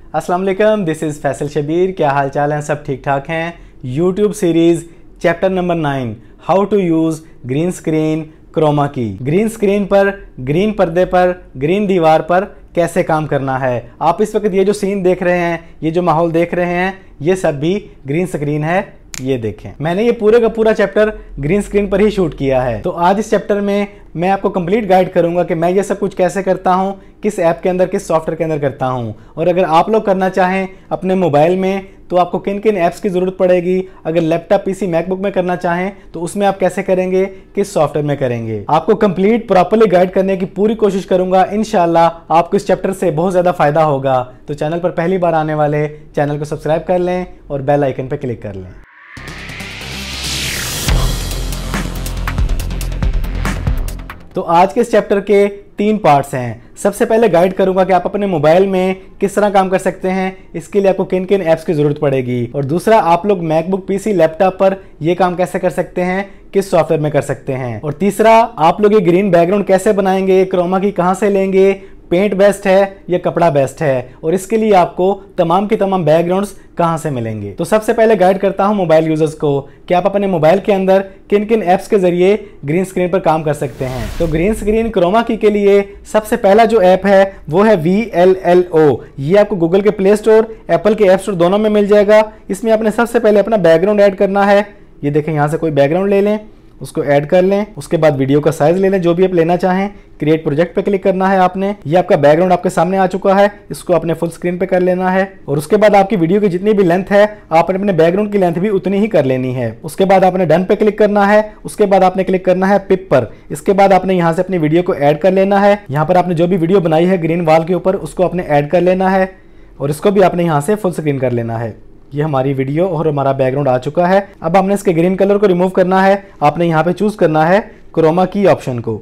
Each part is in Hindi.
अस्सलाम वालेकुम, दिस इज़ फैसल शबीर। क्या हाल चाल हैं? सब ठीक ठाक हैं। YouTube series chapter number 9, how to use green screen chroma की। ग्रीन स्क्रीन पर, ग्रीन पर्दे पर, ग्रीन दीवार पर कैसे काम करना है। आप इस वक्त ये जो सीन देख रहे हैं, ये जो माहौल देख रहे हैं, ये सब भी ग्रीन स्क्रीन है। ये देखें, मैंने ये पूरे का पूरा चैप्टर ग्रीन स्क्रीन पर ही शूट किया है। तो आज इस चैप्टर में मैं आपको कंप्लीट गाइड करूंगा कि मैं ये सब कुछ कैसे करता हूं, किस ऐप के अंदर, किस सॉफ्टवेयर के अंदर करता हूं। और अगर आप लोग करना चाहें अपने मोबाइल में तो आपको किन किन ऐप्स की ज़रूरत पड़ेगी। अगर लैपटॉप, पीसी, मैकबुक में करना चाहें तो उसमें आप कैसे करेंगे, किस सॉफ्टवेयर में करेंगे। आपको कंप्लीट प्रॉपर्ली गाइड करने की पूरी कोशिश करूंगा। इंशाल्लाह आपको इस चैप्टर से बहुत ज़्यादा फायदा होगा। तो चैनल पर पहली बार आने वाले चैनल को सब्सक्राइब कर लें और बेल आइकन पर क्लिक कर लें। तो आज के इस चैप्टर के 3 पार्ट्स हैं। सबसे पहले गाइड करूंगा कि आप अपने मोबाइल में किस तरह काम कर सकते हैं, इसके लिए आपको किन किन ऐप्स की ज़रूरत पड़ेगी। और दूसरा, आप लोग मैकबुक, पीसी, लैपटॉप पर ये काम कैसे कर सकते हैं, किस सॉफ्टवेयर में कर सकते हैं। और तीसरा, आप लोग ये ग्रीन बैकग्राउंड कैसे बनाएंगे, क्रोमा की कहाँ से लेंगे, पेंट बेस्ट है या कपड़ा बेस्ट है, और इसके लिए आपको तमाम के तमाम बैकग्राउंड्स कहां से मिलेंगे। तो सबसे पहले गाइड करता हूं मोबाइल यूजर्स को कि आप अपने मोबाइल के अंदर किन किन ऐप्स के जरिए ग्रीन स्क्रीन पर काम कर सकते हैं। तो ग्रीन स्क्रीन क्रोमा की के लिए सबसे पहला जो ऐप है वो है VLLO। ये आपको गूगल के प्ले स्टोर, एप्पल के ऐप स्टोर दोनों में मिल जाएगा। इसमें आपने सबसे पहले अपना बैकग्राउंड ऐड करना है। ये देखें, यहाँ से कोई बैकग्राउंड ले लें, उसको ऐड कर लें। उसके बाद वीडियो का साइज ले लें जो भी आप लेना चाहें। क्रिएट प्रोजेक्ट पे क्लिक करना है आपने। ये आपका बैकग्राउंड आपके सामने आ चुका है, इसको आपने फुल स्क्रीन पे कर लेना है। और उसके बाद आपकी वीडियो की जितनी भी लेंथ है, आपने अपने बैकग्राउंड की लेंथ भी उतनी ही कर लेनी है। उसके बाद आपने डन पे क्लिक करना है। उसके बाद आपने क्लिक करना है पिप पर। इसके बाद आपने यहाँ से अपनी वीडियो को ऐड कर लेना है। यहाँ पर आपने जो भी वीडियो बनाई है ग्रीन वॉल के ऊपर, उसको आपने ऐड कर लेना है और इसको भी आपने यहाँ से फुल स्क्रीन कर लेना है। ये हमारी वीडियो और हमारा बैकग्राउंड आ चुका है। अब हमने इसके ग्रीन कलर को रिमूव करना है। आपने यहाँ पे चूज करना है क्रोमा की ऑप्शन को।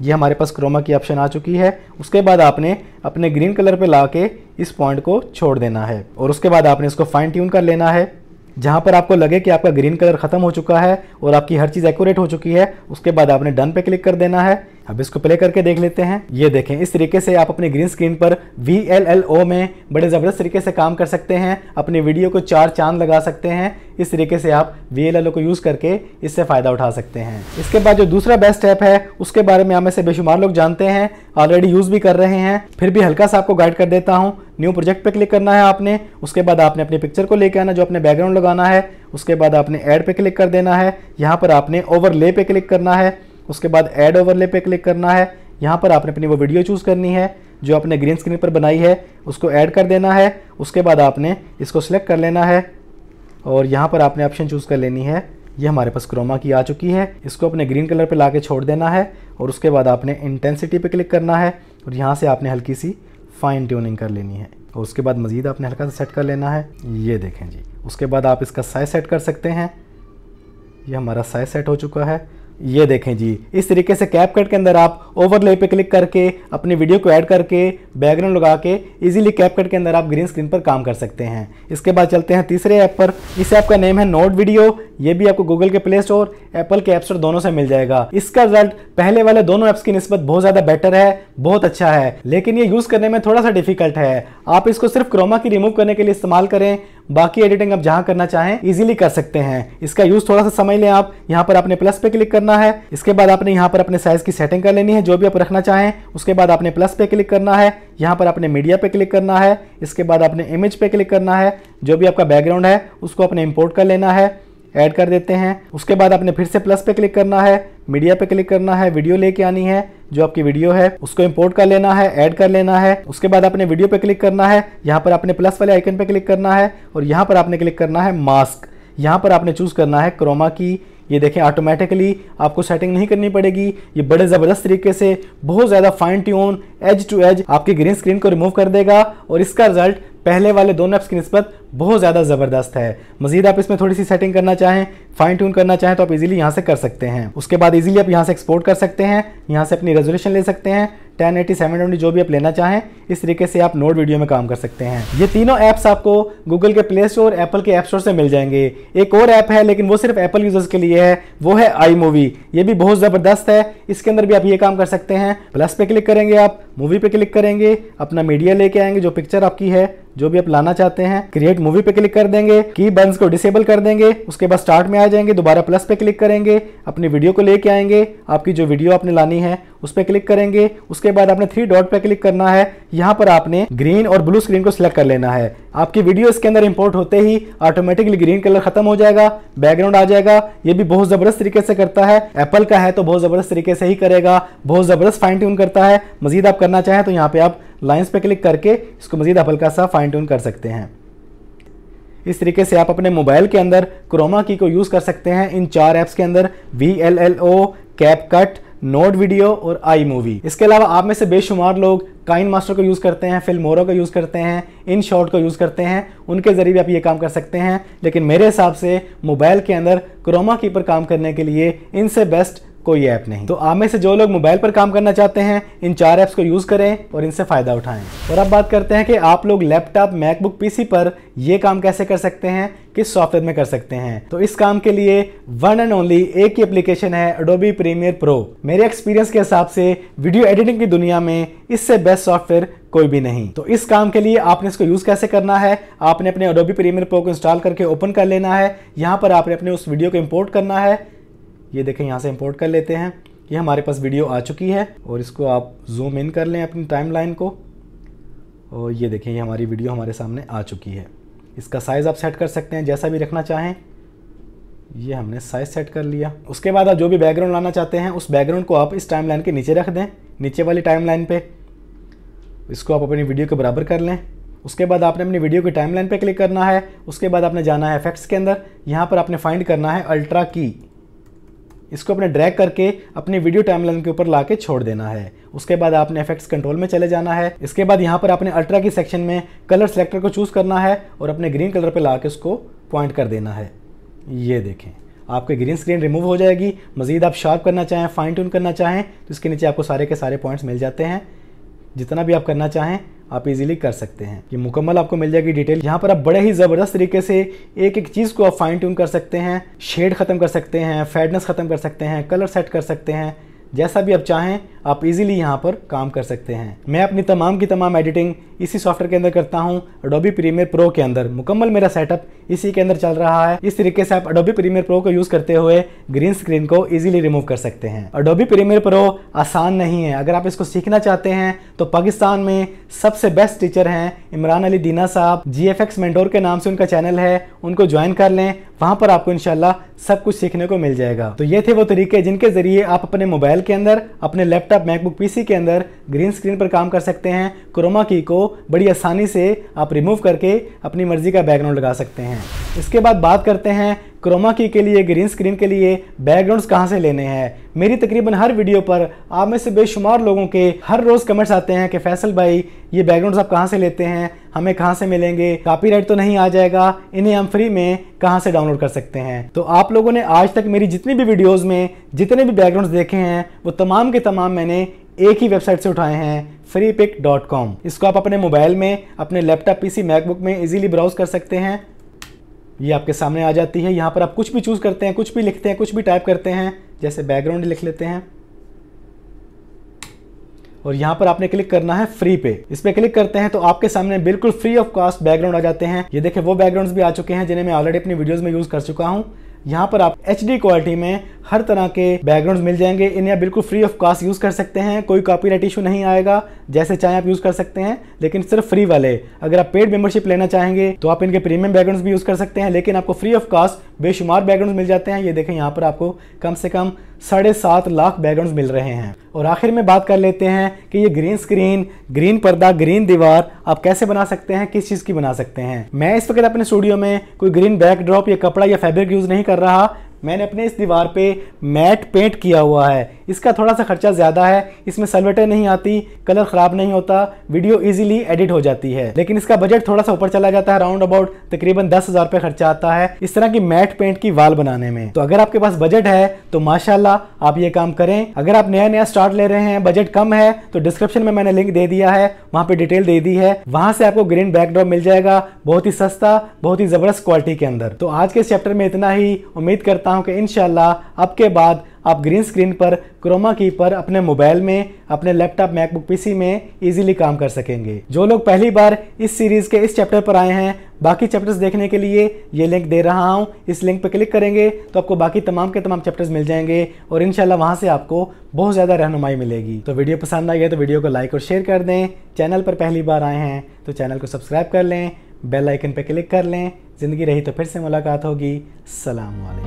ये हमारे पास क्रोमा की ऑप्शन आ चुकी है। उसके बाद आपने अपने ग्रीन कलर पे लाके इस पॉइंट को छोड़ देना है और उसके बाद आपने इसको फाइन ट्यून कर लेना है। जहाँ पर आपको लगे कि आपका ग्रीन कलर खत्म हो चुका है और आपकी हर चीज़ एक्यूरेट हो चुकी है, उसके बाद आपने डन पे क्लिक कर देना है। अब इसको प्ले करके देख लेते हैं। ये देखें, इस तरीके से आप अपनी ग्रीन स्क्रीन पर VLLO में बड़े ज़बरदस्त तरीके से काम कर सकते हैं। अपनी वीडियो को 4 चांद लगा सकते हैं। इस तरीके से आप VLLO को यूज़ करके इससे फ़ायदा उठा सकते हैं। इसके बाद जो दूसरा बेस्ट ऐप है उसके बारे में आप में से बेशुमार लोग जानते हैं, ऑलरेडी यूज़ भी कर रहे हैं। फिर भी हल्का सा आपको गाइड कर देता हूँ। न्यू प्रोजेक्ट पर क्लिक करना है आपने। उसके बाद आपने अपनी पिक्चर को लेकर आना जो अपने बैकग्राउंड लगाना है। उसके बाद आपने ऐड पे क्लिक कर देना है। यहाँ पर आपने ओवरले पे क्लिक करना है। उसके बाद ऐड ओवरले पे क्लिक करना है। यहाँ पर आपने अपनी वो वीडियो चूज़ करनी है जो आपने ग्रीन स्क्रीन पर बनाई है, उसको ऐड कर देना है। उसके बाद आपने इसको सिलेक्ट कर लेना है और यहाँ पर आपने ऑप्शन चूज़ कर लेनी है। ये हमारे पास क्रोमा की आ चुकी है। इसको अपने ग्रीन कलर पे लाके छोड़ देना है और उसके बाद आपने इंटेंसिटी पे क्लिक करना है और यहाँ से आपने हल्की सी फाइन ट्यूनिंग कर लेनी है और उसके बाद मज़ीद आपने हल्का सा सेट कर लेना है। ये देखें जी। उसके बाद आप इसका साइज सेट कर सकते हैं। ये हमारा साइज सेट हो चुका है। ये देखें जी, इस तरीके से कैपकट के अंदर आप ओवरले पे क्लिक करके अपनी वीडियो को ऐड करके बैकग्राउंड लगा के इजीली कैपकट के अंदर आप ग्रीन स्क्रीन पर काम कर सकते हैं। इसके बाद चलते हैं तीसरे ऐप पर। इस ऐप का नेम है नोट वीडियो। ये भी आपको गूगल के प्ले स्टोर, एप्पल के ऐप स्टोर दोनों से मिल जाएगा। इसका रिजल्ट पहले वाले दोनों ऐप्स की निस्बत बहुत ज़्यादा बेटर है, बहुत अच्छा है, लेकिन ये यूज़ करने में थोड़ा सा डिफिकल्ट है। आप इसको सिर्फ क्रोमा की रिमूव करने के लिए इस्तेमाल करें, बाकी एडिटिंग आप जहां करना चाहें इजीली कर सकते हैं। इसका यूज थोड़ा सा समझ लें आप। यहां पर आपने प्लस पे क्लिक करना है। इसके बाद आपने यहां पर अपने साइज की सेटिंग कर लेनी है जो भी आप रखना चाहें। उसके बाद आपने प्लस पे क्लिक करना है। यहां पर आपने मीडिया पे क्लिक करना है। इसके बाद आपने इमेज पे क्लिक करना है। जो भी आपका बैकग्राउंड है उसको आपने इंपोर्ट कर लेना है। ऐड कर देते हैं। उसके बाद आपने फिर से प्लस पे क्लिक करना है, मीडिया पे क्लिक करना है, वीडियो लेके आनी है। जो आपकी वीडियो है उसको इंपोर्ट कर लेना है, ऐड कर लेना है। उसके बाद आपने वीडियो पे क्लिक करना है। यहाँ पर आपने प्लस वाले आइकन पे क्लिक करना है और यहाँ पर आपने क्लिक करना है मास्क। यहाँ पर आपने चूज करना है क्रोमा की। ये देखें, ऑटोमेटिकली आपको सेटिंग नहीं करनी पड़ेगी। ये बड़े ज़बरदस्त तरीके से बहुत ज़्यादा fine tune, edge to edge आपकी ग्रीन स्क्रीन को रिमूव कर देगा और इसका रिजल्ट पहले वाले दोनों ऐप्स की निस्बत बहुत ज़्यादा ज़बरदस्त है। मजीद आप इसमें थोड़ी सी सेटिंग करना चाहें, फाइन ट्यून करना चाहें तो आप इजीली यहाँ से कर सकते हैं। उसके बाद इजीली आप यहाँ से एक्सपोर्ट कर सकते हैं, यहाँ से अपनी रेजोल्यूशन ले सकते हैं, 1080 720 जो भी आप लेना चाहें। इस तरीके से आप नोट वीडियो में काम कर सकते हैं। ये तीनों ऐप्स आपको गूगल के प्ले स्टोर, एप्पल के ऐप स्टोर से मिल जाएंगे। एक और ऐप है लेकिन वो सिर्फ एप्पल यूजर्स के लिए है, वो है आई मूवी। ये भी बहुत ज़बरदस्त है, इसके अंदर भी आप ये काम कर सकते हैं। प्लस पे क्लिक करेंगे, आप मूवी पे क्लिक करेंगे, अपना मीडिया लेके आएंगे, जो पिक्चर आपकी है, जो भी आप लाना चाहते हैं, क्रिएट मूवी पे क्लिक कर देंगे, की बंस को डिसेबल कर देंगे, उसके बाद स्टार्ट में आ जाएंगे, दोबारा प्लस पे क्लिक करेंगे, अपनी वीडियो को लेके आएंगे, आपकी जो वीडियो आपने लानी है उस पर क्लिक करेंगे। उसके बाद आपने 3 डॉट पे क्लिक करना है, यहाँ पर आपने ग्रीन और ब्लू स्क्रीन को सिलेक्ट कर लेना है। आपकी वीडियो इसके अंदर इंपोर्ट होते ही ऑटोमेटिकली ग्रीन कलर खत्म हो जाएगा, बैकग्राउंड आ जाएगा। ये भी बहुत जबरदस्त तरीके से करता है, एप्पल का है तो बहुत जबरदस्त तरीके से ही करेगा, बहुत जबरदस्त फाइन ट्यून करता है। मजीद आप करना चाहें तो यहाँ पे आप लाइंस पे क्लिक करके इसको मजीद हल्का सा फाइन ट्यून कर सकते हैं। इस तरीके से आप अपने मोबाइल के अंदर क्रोमा की को यूज कर सकते हैं इन 4 ऐप्स के अंदर, VLLO, कैपकट, नोट वीडियो और आई मूवी। इसके अलावा आप में से बेशुमार लोग काइन मास्टर को यूज़ करते हैं, फिल्मोरा को यूज़ करते हैं, इन शॉट को यूज़ करते हैं, उनके ज़रिए भी आप ये काम कर सकते हैं। लेकिन मेरे हिसाब से मोबाइल के अंदर क्रोमा की पर काम करने के लिए इनसे बेस्ट कोई ऐप नहीं। तो आप में से जो लोग मोबाइल पर काम करना चाहते हैं इन 4 ऐप्स को यूज़ करें और इनसे फ़ायदा उठाएं। और अब बात करते हैं कि आप लोग लैपटॉप, मैकबुक, पीसी पर ये काम कैसे कर सकते हैं, किस सॉफ्टवेयर में कर सकते हैं। तो इस काम के लिए वन एंड ओनली एक ही एप्लीकेशन है, एडोबी प्रीमियर प्रो। मेरे एक्सपीरियंस के हिसाब से वीडियो एडिटिंग की दुनिया में इससे बेस्ट सॉफ्टवेयर कोई भी नहीं। तो इस काम के लिए आपने इसको यूज़ कैसे करना है, आपने अपने एडोबी प्रीमियर प्रो को इंस्टॉल करके ओपन कर लेना है। यहाँ पर आपने अपने उस वीडियो को इम्पोर्ट करना है। ये देखें, यहाँ से इंपोर्ट कर लेते हैं। ये हमारे पास वीडियो आ चुकी है और इसको आप जूम इन कर लें अपनी टाइमलाइन को, और ये देखें ये हमारी वीडियो हमारे सामने आ चुकी है। इसका साइज़ आप सेट कर सकते हैं जैसा भी रखना चाहें। ये हमने साइज़ सेट कर लिया। उसके बाद आप जो भी बैकग्राउंड लाना चाहते हैं उस बैकग्राउंड को आप इस टाइमलाइन के नीचे रख दें, नीचे वाली टाइमलाइन पे। इसको आप अपनी वीडियो के बराबर कर लें। उसके बाद आपने अपनी वीडियो की टाइमलाइन पे क्लिक करना है। उसके बाद आपने जाना है इफेक्ट्स के अंदर, यहाँ पर आपने फाइंड करना है अल्ट्रा की। इसको अपने ड्रैग करके अपनी वीडियो टाइमलाइन के ऊपर लाके छोड़ देना है। उसके बाद आपने इफेक्ट्स कंट्रोल में चले जाना है। इसके बाद यहाँ पर आपने अल्ट्रा की सेक्शन में कलर सेलेक्टर को चूज़ करना है और अपने ग्रीन कलर पे लाके उसको पॉइंट कर देना है। ये देखें आपकी ग्रीन स्क्रीन रिमूव हो जाएगी। मजीद आप शार्प करना चाहें, फाइन ट्यून करना चाहें तो इसके नीचे आपको सारे के सारे पॉइंट्स मिल जाते हैं। जितना भी आप करना चाहें आप इजीली कर सकते हैं। ये मुकम्मल आपको मिल जाएगी डिटेल। यहाँ पर आप बड़े ही ज़बरदस्त तरीके से एक एक चीज़ को आप फाइन ट्यून कर सकते हैं, शेड ख़त्म कर सकते हैं, फेडनेस ख़त्म कर सकते हैं, कलर सेट कर सकते हैं, जैसा भी आप चाहें आप इजीली यहाँ पर काम कर सकते हैं। मैं अपनी तमाम की तमाम एडिटिंग इसी सॉफ्टवेयर के अंदर करता हूँ, एडोबी प्रीमियर प्रो के अंदर। मुकम्मल मेरा सेटअप इसी के अंदर चल रहा है। इस तरीके से आप एडोबी प्रीमियर प्रो को यूज़ करते हुए ग्रीन स्क्रीन को इजीली रिमूव कर सकते हैं। एडोबी प्रीमियर प्रो आसान नहीं है। अगर आप इसको सीखना चाहते हैं तो पाकिस्तान में सबसे बेस्ट टीचर हैं इमरान अली दीना साहब, GFX मेंटोर के नाम से उनका चैनल है, उनको ज्वाइन कर लें। वहाँ पर आपको इंशाल्लाह सब कुछ सीखने को मिल जाएगा। तो ये थे वो तरीके जिनके ज़रिए आप अपने मोबाइल के अंदर, अपने लैपटॉप, मैकबुक, पीसी के अंदर ग्रीन स्क्रीन पर काम कर सकते हैं। क्रोमा की को बड़ी आसानी से आप रिमूव करके अपनी मर्जी का बैकग्राउंड लगा सकते हैं। इसके बाद बात करते हैं क्रोमा की के लिए, ग्रीन स्क्रीन के लिए बैकग्राउंड्स कहाँ से लेने हैं। मेरी तकरीबन हर वीडियो पर आप में से बेशुमार लोगों के हर रोज़ कमेंट्स आते हैं कि फैसल भाई ये बैकग्राउंड्स आप कहाँ से लेते हैं, हमें कहाँ से मिलेंगे, कॉपीराइट तो नहीं आ जाएगा, इन्हें हम फ्री में कहाँ से डाउनलोड कर सकते हैं। तो आप लोगों ने आज तक मेरी जितनी भी वीडियोज़ में जितने भी बैकग्राउंड्स देखे हैं वो तमाम के तमाम मैंने एक ही वेबसाइट से उठाए हैं, freepik.com। इसको आप अपने मोबाइल में, अपने लैपटॉप, पीसी, मैकबुक में इजीली ब्राउज कर सकते हैं। ये आपके सामने आ जाती है। यहाँ पर आप कुछ भी चूज़ करते हैं, कुछ भी लिखते हैं, कुछ भी टाइप करते हैं, जैसे बैकग्राउंड लिख लेते हैं और यहाँ पर आपने क्लिक करना है फ्री पे। इस पे क्लिक करते हैं तो आपके सामने बिल्कुल फ्री ऑफ कॉस्ट बैकग्राउंड आ जाते हैं। ये देखें वो बैकग्राउंड्स भी आ चुके हैं जिन्हें मैं ऑलरेडी अपनी वीडियोज़ में यूज़ कर चुका हूँ। यहाँ पर आप HD क्वालिटी में हर तरह के बैकग्राउंड्स मिल जाएंगे। इन्हें आप बिल्कुल फ्री ऑफ कॉस्ट यूज़ कर सकते हैं, कोई कॉपीराइट इशू नहीं आएगा, जैसे चाहे आप यूज़ कर सकते हैं, लेकिन सिर्फ फ्री वाले। अगर आप पेड मेंबरशिप लेना चाहेंगे तो आप इनके प्रीमियम बैकग्राउंड्स भी यूज़ कर सकते हैं, लेकिन आपको फ्री ऑफ कॉस्ट बेशुमार बैकग्राउंड्स मिल जाते हैं। ये देखें यहाँ पर आपको कम से कम 7.5 लाख बैकग्राउंड्स मिल रहे हैं। और आखिर में बात कर लेते हैं कि ये ग्रीन स्क्रीन, ग्रीन पर्दा, ग्रीन दीवार आप कैसे बना सकते हैं, किस चीज़ की बना सकते हैं। मैं इस वक्त अपने स्टूडियो में कोई ग्रीन बैकड्रॉप या कपड़ा या फैब्रिक यूज़ नहीं कर रहा, मैंने अपने इस दीवार पे मैट पेंट किया हुआ है। इसका थोड़ा सा खर्चा ज़्यादा है, इसमें सलवटें नहीं आती, कलर ख़राब नहीं होता, वीडियो इजीली एडिट हो जाती है। लेकिन इसका बजट थोड़ा सा ऊपर चला जाता है, राउंड अबाउट तकरीबन 10,000 रुपये खर्चा आता है इस तरह की मैट पेंट की वाल बनाने में। तो अगर आपके पास बजट है तो माशाल्लाह आप ये काम करें। अगर आप नया स्टार्ट ले रहे हैं, बजट कम है, तो डिस्क्रिप्शन में मैंने लिंक दे दिया है, वहां पे डिटेल दे दी है, वहां से आपको ग्रीन बैकड्रॉप मिल जाएगा, बहुत ही सस्ता, बहुत ही जबरदस्त क्वालिटी के अंदर। तो आज के इस चैप्टर में इतना ही। उम्मीद करता हूं कि इंशाल्लाह अब के बाद आप ग्रीन स्क्रीन पर क्रोमा की पर अपने मोबाइल में, अपने लैपटॉप, मैकबुक पीसी में इजीली काम कर सकेंगे। जो लोग पहली बार इस सीरीज के इस चैप्टर पर आए हैं, बाकी चैप्टर्स देखने के लिए ये लिंक दे रहा हूं, इस लिंक पर क्लिक करेंगे तो आपको बाकी तमाम के तमाम चैप्टर्स मिल जाएंगे और इंशाल्लाह वहां से आपको बहुत ज़्यादा रहनुमाई मिलेगी। तो वीडियो पसंद आई है तो वीडियो को लाइक और शेयर कर दें। चैनल पर पहली बार आए हैं तो चैनल को सब्सक्राइब कर लें, बेल आइकन पर क्लिक कर लें। ज़िंदगी रही तो फिर से मुलाकात होगी। सलाम वालेकुम।